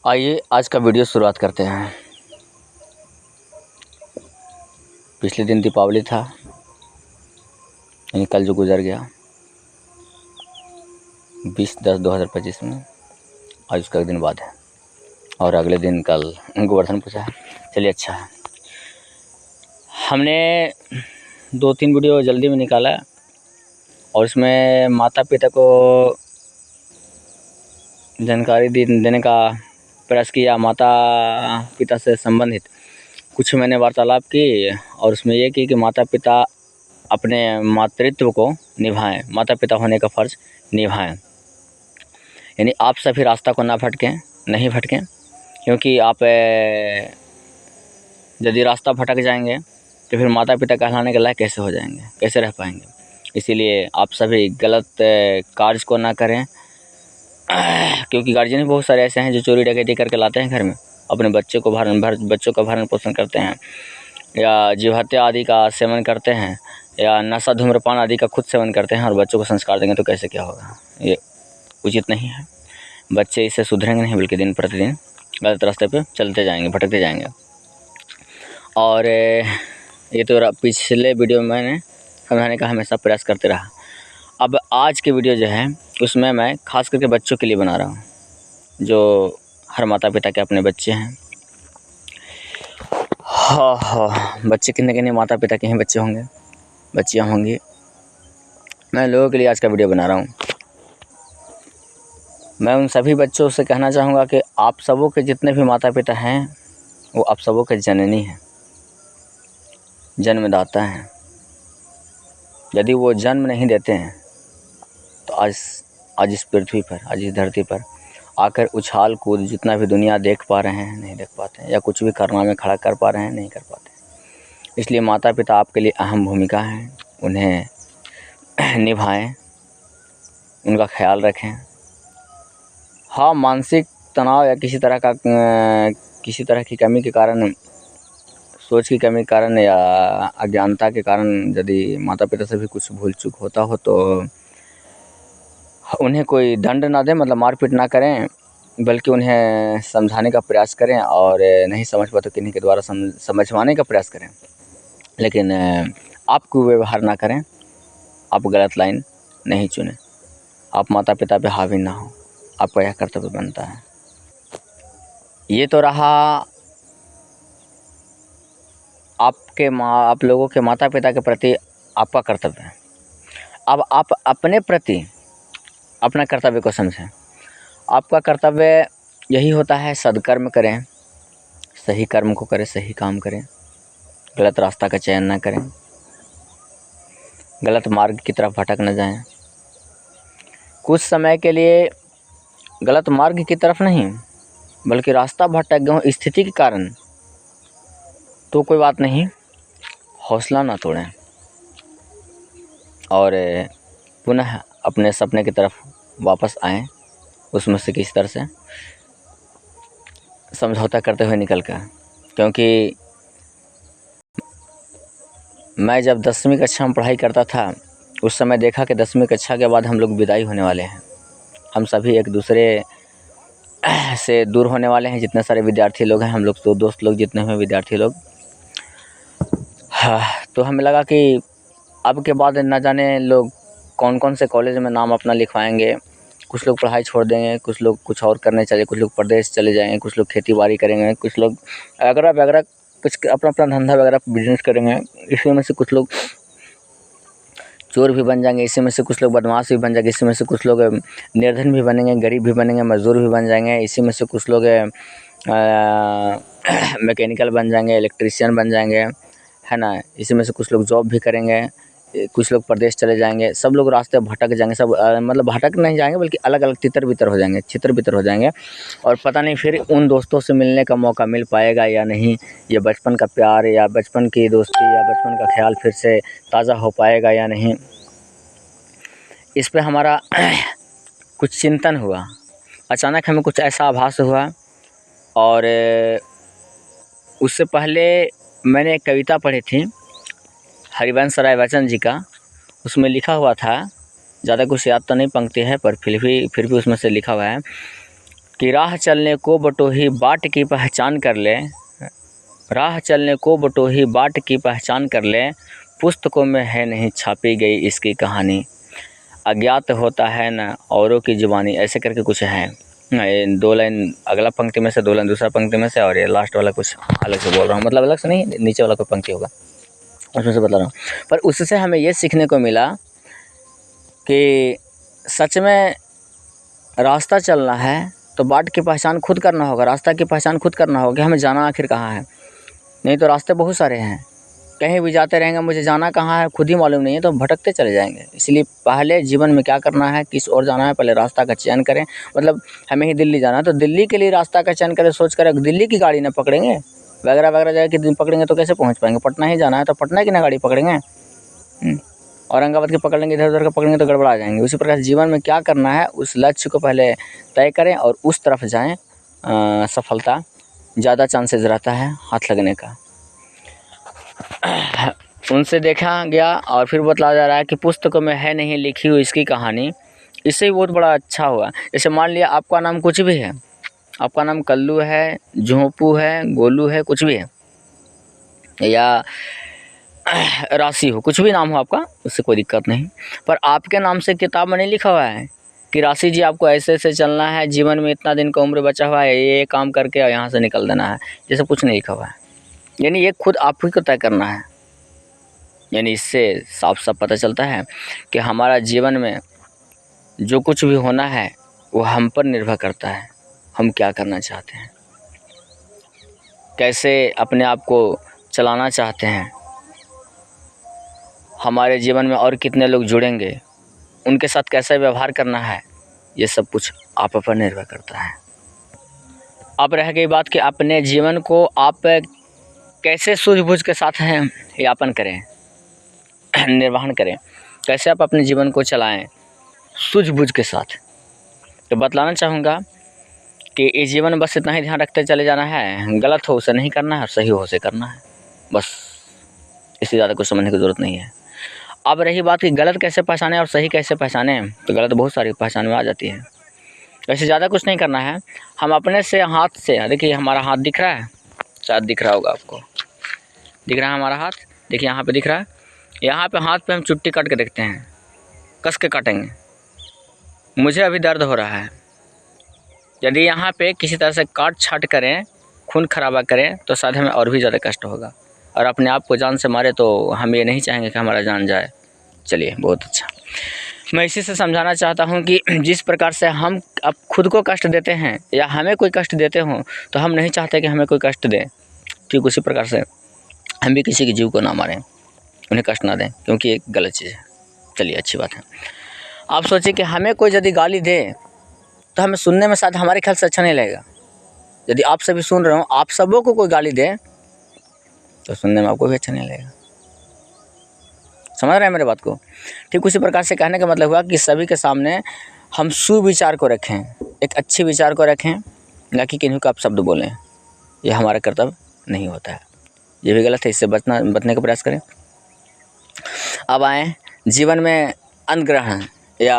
आइए आज का वीडियो शुरुआत करते हैं। पिछले दिन दीपावली था, यानी कल जो गुजर गया 20/10/2025 में। आज उसका एक दिन बाद है और अगले दिन कल गोवर्धन पूजा है। चलिए अच्छा है, हमने 2-3 वीडियो जल्दी में निकाला और इसमें माता पिता को जानकारी देने का प्रयास किया। माता पिता से संबंधित कुछ मैंने वार्तालाप की और उसमें ये की कि माता पिता अपने मातृत्व को निभाएं, माता पिता होने का फ़र्ज़ निभाएं। यानी आप सभी रास्ता को ना भटकें, नहीं भटकें, क्योंकि आप यदि रास्ता भटक जाएंगे तो फिर माता पिता कहलाने के लायक कैसे हो जाएंगे, कैसे रह पाएंगे। इसीलिए आप सभी गलत कार्य को ना करें, क्योंकि गार्जियन बहुत सारे ऐसे हैं जो चोरी डकैती करके लाते हैं घर में, अपने बच्चों का भरण पोषण करते हैं या जीव हत्या आदि का सेवन करते हैं या नशा धूम्रपान आदि का खुद सेवन करते हैं और बच्चों को संस्कार देंगे तो कैसे क्या होगा। ये उचित नहीं है। बच्चे इससे सुधरेंगे नहीं, बल्कि दिन प्रतिदिन गलत रास्ते पे चलते जाएंगे, भटकते जाएंगे। और ये तो पिछले वीडियो में मैंने समझाने का हमेशा प्रयास करते रहा। अब आज के वीडियो जो है उसमें मैं ख़ास करके बच्चों के लिए बना रहा हूँ, जो हर माता पिता के अपने बच्चे हैं। हाँ, बच्चे कितने माता पिता के हैं बच्चे होंगे, बच्चियाँ होंगी। मैं लोगों के लिए आज का वीडियो बना रहा हूँ। मैं उन सभी बच्चों से कहना चाहूँगा कि आप सबों के जितने भी माता पिता हैं वो आप सबों के जननी हैं, जन्मदाता हैं। यदि वो जन्म नहीं देते हैं तो आज इस पृथ्वी पर, आज इस धरती पर आकर उछाल कूद जितना भी दुनिया देख पा रहे हैं नहीं देख पाते हैं, या कुछ भी करना में खड़ा कर पा रहे हैं नहीं कर पाते। इसलिए माता पिता आपके लिए अहम भूमिका है, उन्हें निभाएं, उनका ख्याल रखें। हाँ, मानसिक तनाव या किसी तरह की कमी के कारण, सोच की कमी के कारण या अज्ञानता के कारण यदि माता पिता से भी कुछ भूल चूक होता हो तो उन्हें कोई दंड ना दें, मतलब मारपीट ना करें, बल्कि उन्हें समझाने का प्रयास करें और नहीं समझ पाए तो किन्हीं के द्वारा समझवाने का प्रयास करें। लेकिन आप कुव्यवहार ना करें, आप गलत लाइन नहीं चुनें, आप माता पिता पे हावी ना हो, आपका यह कर्तव्य बनता है। ये तो रहा आप लोगों के माता पिता के प्रति आपका कर्तव्य है। अब आप अपने प्रति अपना कर्तव्य को समझें। आपका कर्तव्य यही होता है, सद्कर्म करें, सही कर्म को करें, सही काम करें, गलत रास्ता का चयन ना करें, गलत मार्ग की तरफ भटक न जाएं। कुछ समय के लिए गलत मार्ग की तरफ नहीं, बल्कि रास्ता भटक गए हो स्थिति के कारण, तो कोई बात नहीं, हौसला ना तोड़ें और पुनः अपने सपने की तरफ वापस आएँ, उसमें से किसी तरह से समझौता करते हुए निकल कर। क्योंकि मैं जब 10वीं कक्षा में पढ़ाई करता था उस समय देखा कि 10वीं कक्षा के बाद हम लोग विदाई होने वाले हैं, हम सभी एक दूसरे से दूर होने वाले हैं। जितने सारे विद्यार्थी लोग हैं, हम लोग तो दोस्त लोग जितने हैं विद्यार्थी लोग, हाँ, तो हमें लगा कि अब के बाद न जाने लोग कौन कौन से कॉलेज में नाम अपना लिखवाएंगे। कुछ लोग पढ़ाई छोड़ देंगे, कुछ लोग कुछ और करने चले, कुछ लोग प्रदेश चले जाएंगे, कुछ लोग खेती बाड़ी करेंगे, कुछ लोग वगैरह वगैरह कुछ अपना धंधा वगैरह बिजनेस करेंगे। इसी में से कुछ लोग चोर भी बन जाएंगे, इसी में से कुछ लोग बदमाश भी बन जाएंगे, इसी में से कुछ लोग निर्धन भी बनेंगे, गरीब भी बनेंगे, मजदूर भी बन जाएंगे, इसी में से कुछ लोग मैकेनिकल बन जाएंगे, इलेक्ट्रीशियन बन जाएंगे, है ना। इसी में से कुछ लोग जॉब भी करेंगे, कुछ लोग प्रदेश चले जाएंगे। सब लोग रास्ते भटक जाएंगे, सब मतलब भटक नहीं जाएंगे बल्कि अलग अलग तितर बितर हो जाएंगे, छितर बितर हो जाएंगे। और पता नहीं फिर उन दोस्तों से मिलने का मौका मिल पाएगा या नहीं, ये बचपन का प्यार या बचपन की दोस्ती या बचपन का ख्याल फिर से ताज़ा हो पाएगा या नहीं। इस पे हमारा कुछ चिंतन हुआ। अचानक हमें कुछ ऐसा आभास हुआ और उससे पहले मैंने एक कविता पढ़ी थी हरिवंश राय बच्चन जी का। उसमें लिखा हुआ था, ज़्यादा कुछ याद तो नहीं पंक्ति है, पर फिर भी उसमें से लिखा हुआ है कि राह चलने को बटोही बाट की पहचान कर ले, राह चलने को बटोही बाट की पहचान कर ले, पुस्तकों में है नहीं छापी गई इसकी कहानी, अज्ञात होता है न औरों की जुबानी। ऐसे करके कुछ है, ये 2 लाइन अगला पंक्ति में से, 2 लाइन दूसरा पंक्ति में से, और ये लास्ट वाला कुछ अलग से बोल रहा हूँ, मतलब अलग से नहीं, नीचे वाला कोई पंक्ति होगा उसमें से बता रहा हूँ। पर उससे हमें ये सीखने को मिला कि सच में रास्ता चलना है तो बाट की पहचान खुद करना होगा, रास्ता की पहचान खुद करना होगा कि हमें जाना आखिर कहाँ है। नहीं तो रास्ते बहुत सारे हैं, कहीं भी जाते रहेंगे, मुझे जाना कहाँ है खुद ही मालूम नहीं है, तो भटकते चले जाएंगे। इसलिए पहले जीवन में क्या करना है, किस ओर जाना है, पहले रास्ता का चयन करें। मतलब हमें ही दिल्ली जाना है तो दिल्ली के लिए रास्ता का चयन करें, सोच कर दिल्ली की गाड़ी ना पकड़ेंगे, वगैरह वगैरह जाके दिन पकड़ेंगे तो कैसे पहुँच पाएंगे। पटना ही जाना है तो पटना की ना गाड़ी पकड़ेंगे, औरंगाबाद के पकड़ लेंगे, इधर उधर का पकड़ेंगे तो गड़बड़ा जाएंगे। उसी प्रकार जीवन में क्या करना है उस लक्ष्य को पहले तय करें और उस तरफ जाएं, सफलता ज़्यादा चांसेस रहता है हाथ लगने का। उनसे देखा गया और फिर बतलाया जा रहा है कि पुस्तकों में है नहीं लिखी हुई इसकी कहानी। इससे ही बहुत बड़ा अच्छा हुआ। जैसे मान लिया आपका नाम कुछ भी है, आपका नाम कल्लू है, झोंपू है, गोलू है, कुछ भी है, या राशि हो, कुछ भी नाम हो आपका, उससे कोई दिक्कत नहीं। पर आपके नाम से किताब में नहीं लिखा हुआ है कि राशि जी आपको ऐसे ऐसे चलना है, जीवन में इतना दिन का उम्र बचा हुआ है, ये काम करके यहाँ से निकल देना है, ये सब कुछ नहीं लिखा हुआ है। यानी ये खुद आप ही को तय करना है। यानी इससे साफ साफ पता चलता है कि हमारा जीवन में जो कुछ भी होना है वो हम पर निर्भर करता है, हम क्या करना चाहते हैं, कैसे अपने आप को चलाना चाहते हैं, हमारे जीवन में और कितने लोग जुड़ेंगे, उनके साथ कैसे व्यवहार करना है, ये सब कुछ आप पर निर्भर करता है। अब रह गई बात कि अपने जीवन को आप कैसे सूझबूझ के साथ हैं यापन करें, निर्वहन करें, कैसे आप अपने जीवन को चलाएं सूझबूझ के साथ। तो बतलाना चाहूँगा कि इस जीवन में बस इतना ही ध्यान रखते चले जाना है, गलत हो उसे नहीं करना है और सही हो उसे करना है, बस। इससे ज़्यादा कुछ समझने की ज़रूरत नहीं है। अब रही बात कि गलत कैसे पहचाने और सही कैसे पहचाने, तो गलत बहुत सारी पहचान में आ जाती है। वैसे ज़्यादा कुछ नहीं करना है, हम अपने से हाथ से, देखिए हमारा हाथ दिख रहा है, शायद दिख रहा होगा आपको, दिख रहा है हमारा हाथ, देखिए यहाँ पे दिख रहा है, यहाँ पे हाथ पे हम चुट्टी काट के देखते हैं, कस के काटेंगे। मुझे अभी दर्द हो रहा है, यदि यहाँ पे किसी तरह से काट छाट करें, खून खराबा करें तो शायद हमें और भी ज़्यादा कष्ट होगा, और अपने आप को जान से मारे तो हम ये नहीं चाहेंगे कि हमारा जान जाए। चलिए बहुत अच्छा। मैं इसी से समझाना चाहता हूँ कि जिस प्रकार से हम अब खुद को कष्ट देते हैं या हमें कोई कष्ट देते हों तो हम नहीं चाहते कि हमें कोई कष्ट दे, ठीक उसी प्रकार से हम भी किसी के जीव को ना मारें, उन्हें कष्ट ना दें, क्योंकि एक गलत चीज़ है। चलिए अच्छी बात है। आप सोचिए कि हमें कोई यदि गाली दे तो हमें सुनने में शायद हमारे ख्याल से अच्छा नहीं लगेगा। यदि आप सभी सुन रहे हो, आप सबों को कोई गाली दे तो सुनने में आपको भी अच्छा नहीं लगेगा। समझ रहे हैं मेरे बात को? ठीक उसी प्रकार से कहने का मतलब हुआ कि सभी के सामने हम सुविचार को रखें, एक अच्छे विचार को रखें, ना कि किन्हीं को आप शब्द बोलें। यह हमारा कर्तव्य नहीं होता है, ये भी गलत है, इससे बचने का प्रयास करें। अब आएँ जीवन में अन्न ग्रहण या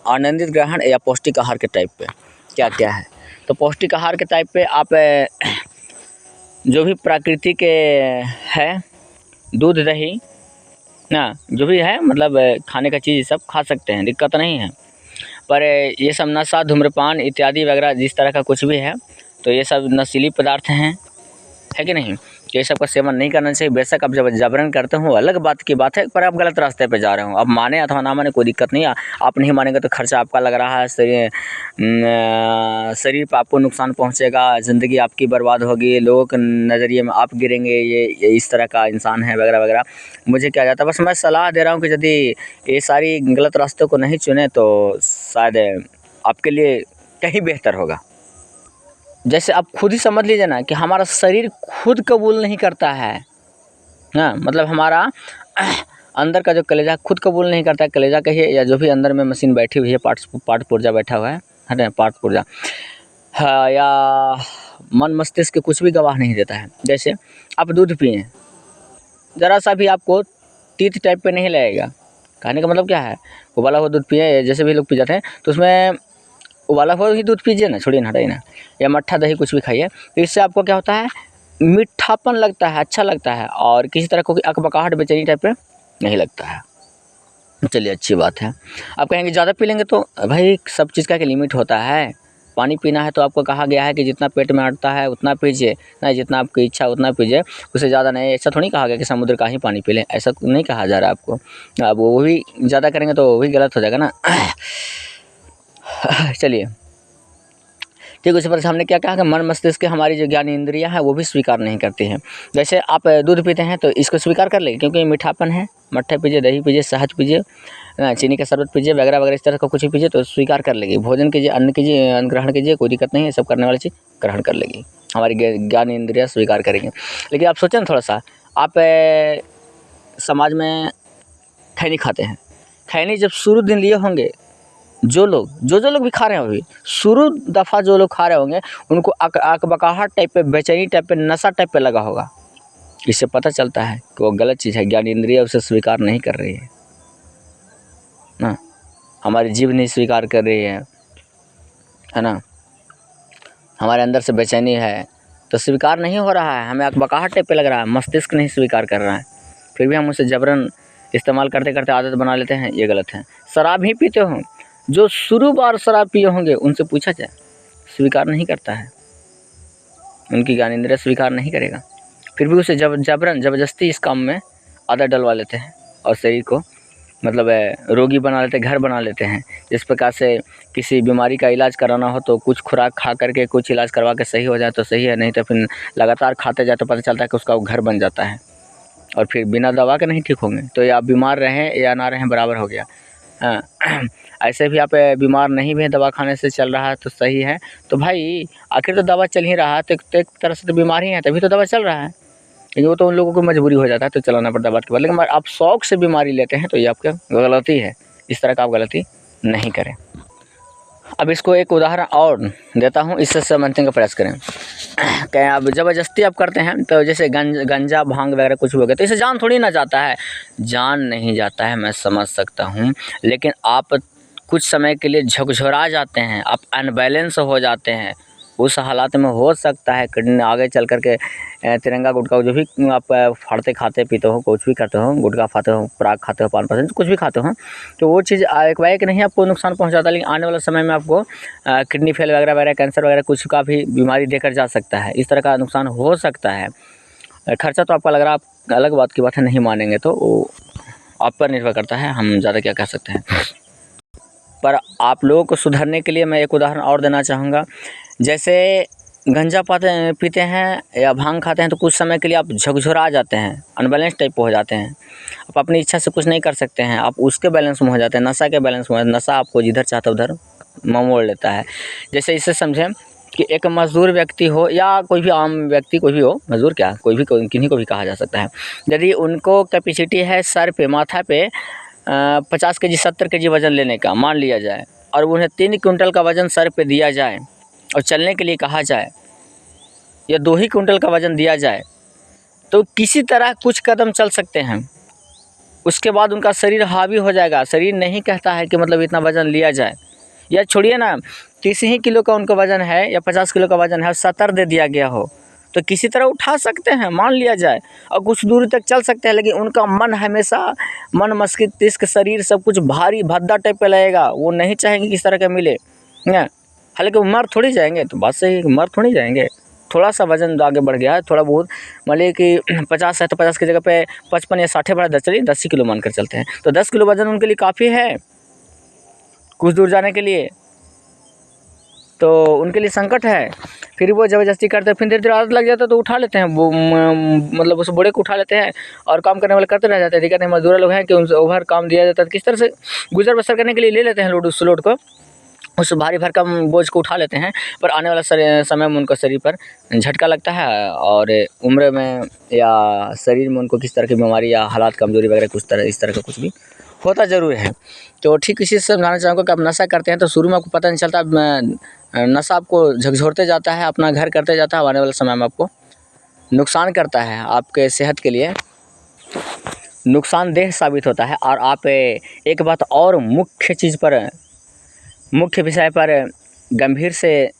आनंदित ग्रहण या पौष्टिक आहार के टाइप पे क्या क्या है। तो पौष्टिक आहार के टाइप पे आप जो भी प्राकृतिक है, दूध दही ना, जो भी है मतलब खाने का चीज़ सब खा सकते हैं, दिक्कत नहीं है। पर ये सब नशा, धूम्रपान इत्यादि वगैरह जिस तरह का कुछ भी है, तो ये सब नशीली पदार्थ हैं, है कि नहीं? ये सब का सेवन नहीं करना चाहिए। बेशक आप जब जबरन करते हो अलग बात की बात है, पर आप गलत रास्ते पे जा रहे हो। अब माने अथवा ना माने कोई दिक्कत नहीं है, आप नहीं मानेंगे तो खर्चा आपका लग रहा है, शरीर पर आपको नुकसान पहुंचेगा, ज़िंदगी आपकी बर्बाद होगी, लोगों के नज़रिए में आप गिरेंगे, ये इस तरह का इंसान है वगैरह वगैरह। मुझे क्या जाता है, बस मैं सलाह दे रहा हूँ कि यदि ये सारी गलत रास्तों को नहीं चुने तो शायद आपके लिए कहीं बेहतर होगा। जैसे आप खुद ही समझ लीजिए ना कि हमारा शरीर खुद कबूल नहीं करता है ना, मतलब हमारा अंदर का जो कलेजा खुद कबूल नहीं करता है, कलेजा कहिए या जो भी अंदर में मशीन बैठी हुई है, पार्ट पुर्जा बैठा हुआ है ना, पार्ट पुर्जा, हाँ, या मन मस्तिष्क कुछ भी गवाह नहीं देता है। जैसे आप दूध पिए, ज़रा सा भी आपको तीत टाइप पे नहीं लगेगा। कहने का मतलब क्या है, उबाला हुआ दूध पिए, जैसे भी लोग पी जाते हैं तो उसमें उबाला हुआ ही दूध पीजिए ना, छोड़िए ना, हटाइए ना, या मट्ठा दही कुछ भी खाइए। तो इससे आपको क्या होता है, मीठापन लगता है, अच्छा लगता है, और किसी तरह को अकबकाहट बेचैनी टाइप पे नहीं लगता है। चलिए अच्छी बात है। आप कहेंगे ज़्यादा पी लेंगे तो भाई सब चीज़ का एक लिमिट होता है। पानी पीना है तो आपको कहा गया है कि जितना पेट में अटता है उतना पीजिए, नहीं जितना आपकी इच्छा उतना पीजिए, उससे ज़्यादा नहीं। ऐसा थोड़ी कहा गया कि समुद्र का ही पानी पी लें, ऐसा नहीं कहा जा रहा है आपको। अब वो भी ज़्यादा करेंगे तो वो भी गलत हो जाएगा ना। चलिए ठीक, उसी पर हमने क्या कहा कि मन मस्तिष्क के हमारी जो ज्ञान इंद्रियाँ है वो भी स्वीकार नहीं करती हैं। जैसे आप दूध पीते हैं तो इसको स्वीकार कर लेंगे क्योंकि मीठापन है, मट्ठा पीजिए, दही पीजिए, शहद पीजिए, चीनी का शरबत पीजिए, वगैरह वगैरह, इस तरह का कुछ भी पीजिए तो स्वीकार कर लेगी। भोजन कीजिए, अन्न कीजिए, अन्न ग्रहण कीजिए, कोई दिक्कत नहीं है, सब करने वाली चीज़ ग्रहण कर लेगी, हमारी ज्ञान इंद्रियाँ स्वीकार करेंगे। लेकिन आप सोचें थोड़ा सा, आप समाज में खैनी खाते हैं, खैनी जब शुरू दिन लिए होंगे, जो लोग भी खा रहे हैं, अभी शुरू दफ़ा जो लोग खा रहे होंगे उनको अकबकाहट टाइप पे, बेचैनी टाइप पे, नशा टाइप पे लगा होगा। इससे पता चलता है कि वो गलत चीज़ है, ज्ञान इंद्रिय उसे स्वीकार नहीं कर रही है ना, हमारी जीभ नहीं स्वीकार कर रही है ना, हमारे अंदर से बेचैनी है तो स्वीकार नहीं हो रहा है, हमें अकबकाहट टाइप पे लग रहा है, मस्तिष्क नहीं स्वीकार कर रहा है, फिर भी हम उसे जबरन इस्तेमाल करते करते आदत बना लेते हैं, ये गलत है। शराब ही पीते हो, जो शुरू बार शराब पिए होंगे उनसे पूछा जाए, स्वीकार नहीं करता है, उनकी ज्ञान इंद्रिय स्वीकार नहीं करेगा, फिर भी उसे जबरन ज़बरदस्ती इस काम में आदत डलवा लेते हैं और शरीर को मतलब रोगी बना लेते हैं, घर बना लेते हैं। जिस प्रकार से किसी बीमारी का इलाज कराना हो तो कुछ खुराक खा करके कुछ इलाज करवा के सही हो जाए तो सही है, नहीं तो फिर लगातार खाते जाए तो पता चलता है कि उसका वो घर बन जाता है और फिर बिना दवा के नहीं ठीक होंगे। तो या आप बीमार रहें या ना रहें बराबर हो गया। ऐसे भी आप बीमार नहीं भी हैं, दवा खाने से चल रहा है तो सही है, तो भाई आखिर तो दवा चल ही रहा है, तो एक तरह से तो बीमार ही है तभी तो दवा चल रहा है, लेकिन वो तो उन लोगों को मजबूरी हो जाता है तो चलाना पड़ता है बात के बाद। लेकिन आप शौक से बीमारी लेते हैं तो ये आपका गलती है, इस तरह का आप गलती नहीं करें। अब इसको एक उदाहरण और देता हूँ, इससे समझने का प्रयास करें। क्या अब ज़बरदस्ती आप करते हैं तो जैसे गंजा भांग वगैरह कुछ भी हो गया तो इसे जान थोड़ी ना जाता है, जान नहीं जाता है, मैं समझ सकता हूँ, लेकिन आप कुछ समय के लिए झकझोरा जाते हैं, आप अनबैलेंस हो जाते हैं, उस हालात में हो सकता है किडनी आगे चल कर के तिरंगा गुटखा जो भी आप फाड़ते खाते पीते हो, कुछ भी करते हो, गुटखा खाते हो, पराग खाते हो, पान पसंद कुछ भी खाते हो, तो वो चीज़ एक नहीं आपको नुकसान पहुंचाता, लेकिन आने वाले समय में आपको किडनी फेल वगैरह वगैरह, कैंसर वगैरह कुछ का भी बीमारी देकर जा सकता है, इस तरह का नुकसान हो सकता है। खर्चा तो आपका लग रहा है, आप अलग बात की बात है, नहीं मानेंगे तो वो आप पर निर्भर करता है, हम ज़्यादा क्या कह सकते हैं। पर आप लोगों को सुधरने के लिए मैं एक उदाहरण और देना चाहूँगा। जैसे गंजा पीते हैं या भांग खाते हैं तो कुछ समय के लिए आप झकझोरा जाते हैं, अनबैलेंस टाइप हो जाते हैं, आप अपनी इच्छा से कुछ नहीं कर सकते हैं, आप उसके बैलेंस में हो जाते हैं, नशा के बैलेंस में, नशा आपको जिधर चाहता उधर मोड़ लेता है। जैसे इससे समझें कि एक मज़दूर व्यक्ति हो या कोई भी आम व्यक्ति, कोई भी हो, मज़दूर क्या, कोई भी किन्हीं को भी कहा जा सकता है, यदि उनको कैपेसिटी है सर पे, माथा पे 50 kg 70 kg वज़न लेने का मान लिया जाए, और उन्हें 3 क्विंटल का वज़न सर पे दिया जाए और चलने के लिए कहा जाए, या 2 ही क्विंटल का वज़न दिया जाए, तो किसी तरह कुछ कदम चल सकते हैं, उसके बाद उनका शरीर हावी हो जाएगा। शरीर नहीं कहता है कि मतलब इतना वज़न लिया जाए, या छोड़िए ना 30 ही किलो का उनका वज़न है या 50 किलो का वज़न है, 70 दे दिया गया हो तो किसी तरह उठा सकते हैं, मान लिया जाए, और कुछ दूरी तक चल सकते हैं, लेकिन उनका मन हमेशा, मन मस्तिष्क शरीर सब कुछ भारी भद्दा टाइप पे लगेगा, वो नहीं चाहेंगे किस तरह का मिले ना। हालांकि वो मर थोड़ी जाएंगे, तो बात सही है, मर थोड़ी जाएंगे, थोड़ा सा वज़न आगे बढ़ गया है, थोड़ा बहुत, मान लीजिए कि 50 है तो 50 की जगह पे 55 या 60 बढ़ा, 10 चलिए 10 ही किलो मान कर चलते हैं, तो 10 किलो वज़न उनके लिए काफ़ी है कुछ दूर जाने के लिए, तो उनके लिए संकट है। फिर वो ज़बरदस्ती करते हैं, फिर धीरे धीरे आदत लग जाता है तो उठा लेते हैं, वो मतलब उस बोरे को उठा लेते हैं और काम करने वाले करते रह जाते हैं। दिक्कत नहीं, मजदूर लोग हैं कि उनसे ओवर काम दिया जाता है, किस तरह से गुजर बसर करने के लिए ले लेते हैं लोड, उस लोड को, उस भारी भरकम बोझ को उठा लेते हैं, पर आने वाला समय में उनका शरीर पर झटका लगता है और उम्र में या शरीर में उनको किस तरह की बीमारी या हालात कमजोरी वगैरह कुछ तरह इस तरह का कुछ भी होता ज़रूर है। तो ठीक इसी से समझाना चाहूँगा कि आप नशा करते हैं तो शुरू में आपको पता नहीं चलता, नशा आपको झकझोरते जाता है, अपना घर करते जाता है, आने वाले समय में आपको नुकसान करता है, आपके सेहत के लिए नुकसानदेह साबित होता है। और आप एक बात और मुख्य विषय पर गंभीर से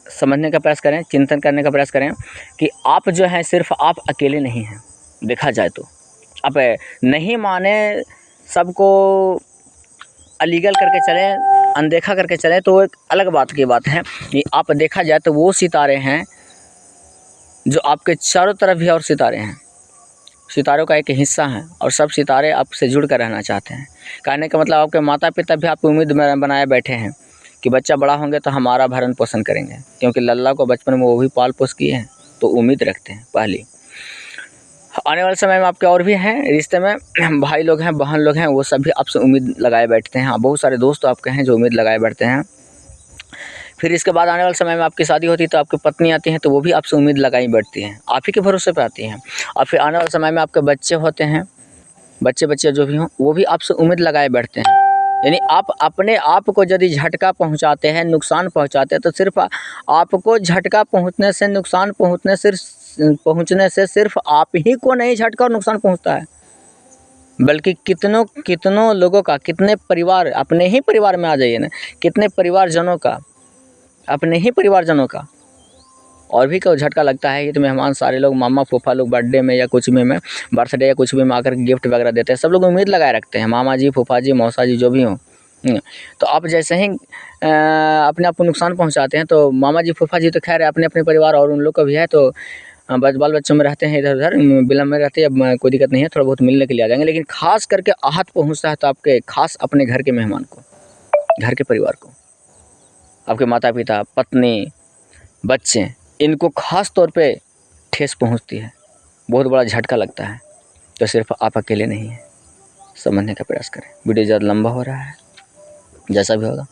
समझने का प्रयास करें, चिंतन करने का प्रयास करें कि आप जो हैं सिर्फ आप अकेले नहीं हैं। देखा जाए तो आप नहीं माने, सबको अलीगल करके चलें, अनदेखा करके चलें तो एक अलग बात की बात है कि आप देखा जाए तो वो सितारे हैं जो आपके चारों तरफ भी और सितारे हैं, सितारों का एक हिस्सा हैं और सब सितारे आपसे जुड़ कर रहना चाहते हैं। कहने का मतलब आपके माता पिता भी आपकी उम्मीद बनाए बैठे हैं कि बच्चा बड़ा होंगे तो हमारा भरण पोषण करेंगे, क्योंकि लल्ला को बचपन में वो भी पाल पोस किए हैं तो उम्मीद रखते हैं। पहली आने वाले समय में आपके और भी हैं रिश्ते में, भाई लोग हैं, बहन लोग हैं, वो सब भी आपसे उम्मीद लगाए बैठते हैं। बहुत सारे दोस्त आपके हैं जो उम्मीद लगाए बैठते हैं। फिर इसके बाद आने वाले समय में आपकी शादी होती है तो आपकी पत्नी आती हैं तो वो भी आपसे उम्मीद लगाई बैठती हैं, आप ही के भरोसे पे आती हैं। और फिर आने वाले समय में आपके बच्चे होते हैं, बच्चे जो भी हों वो भी आपसे उम्मीद लगाए बैठते हैं। यानी आप अपने आप को यदि झटका पहुंचाते हैं, नुकसान पहुंचाते हैं तो सिर्फ आपको झटका पहुंचने से, नुकसान पहुंचने से सिर्फ आप ही को नहीं झटका और नुकसान पहुंचता है, बल्कि कितनों लोगों का, कितने परिवार, अपने ही परिवार में आ जाइए ना, कितने परिवारजनों का, अपने ही परिवारजनों का और भी को झटका लगता है। ये तो मेहमान सारे लोग, मामा फूफा लोग बर्थडे में या कुछ भी में, बर्थडे या कुछ भी में आकर गिफ्ट वगैरह देते हैं, सब लोग उम्मीद लगाए रखते हैं, मामा जी, फूफा जी, मौसा जी जो भी हों। तो आप जैसे ही अपने आप को नुकसान पहुंचाते हैं तो मामा जी, फूफा जी तो खैर अपने अपने परिवार और उन लोग का भी है, तो बाल बच्चों में रहते हैं, इधर उधर विलम्ब में रहते हैं, अब कोई दिक्कत नहीं है, थोड़ा बहुत मिलने के लिए आ जाएंगे। लेकिन खास करके आहत पहुँचता है तो आपके खास अपने घर के मेहमान को, घर के परिवार को, आपके माता पिता, पत्नी, बच्चे, इनको खास तौर पे ठेस पहुंचती है, बहुत बड़ा झटका लगता है। तो सिर्फ आप अकेले नहीं हैं, समझने का प्रयास करें। वीडियो ज़्यादा लंबा हो रहा है, जैसा भी होगा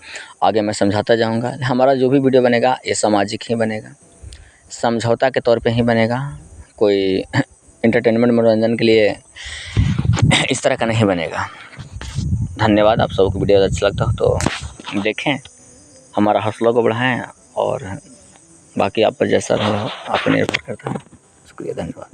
आगे मैं समझाता जाऊंगा। हमारा जो भी वीडियो बनेगा ये सामाजिक ही बनेगा, समझौता के तौर पे ही बनेगा, कोई एंटरटेनमेंट, मनोरंजन के लिए इस तरह का नहीं बनेगा। धन्यवाद। आप सबको वीडियो अच्छा लगता हो तो देखें, हमारा हौसला को बढ़ाएं, और बाकी आप पर जैसा रहा हो आप पर निर्भर करता है। शुक्रिया, धन्यवाद।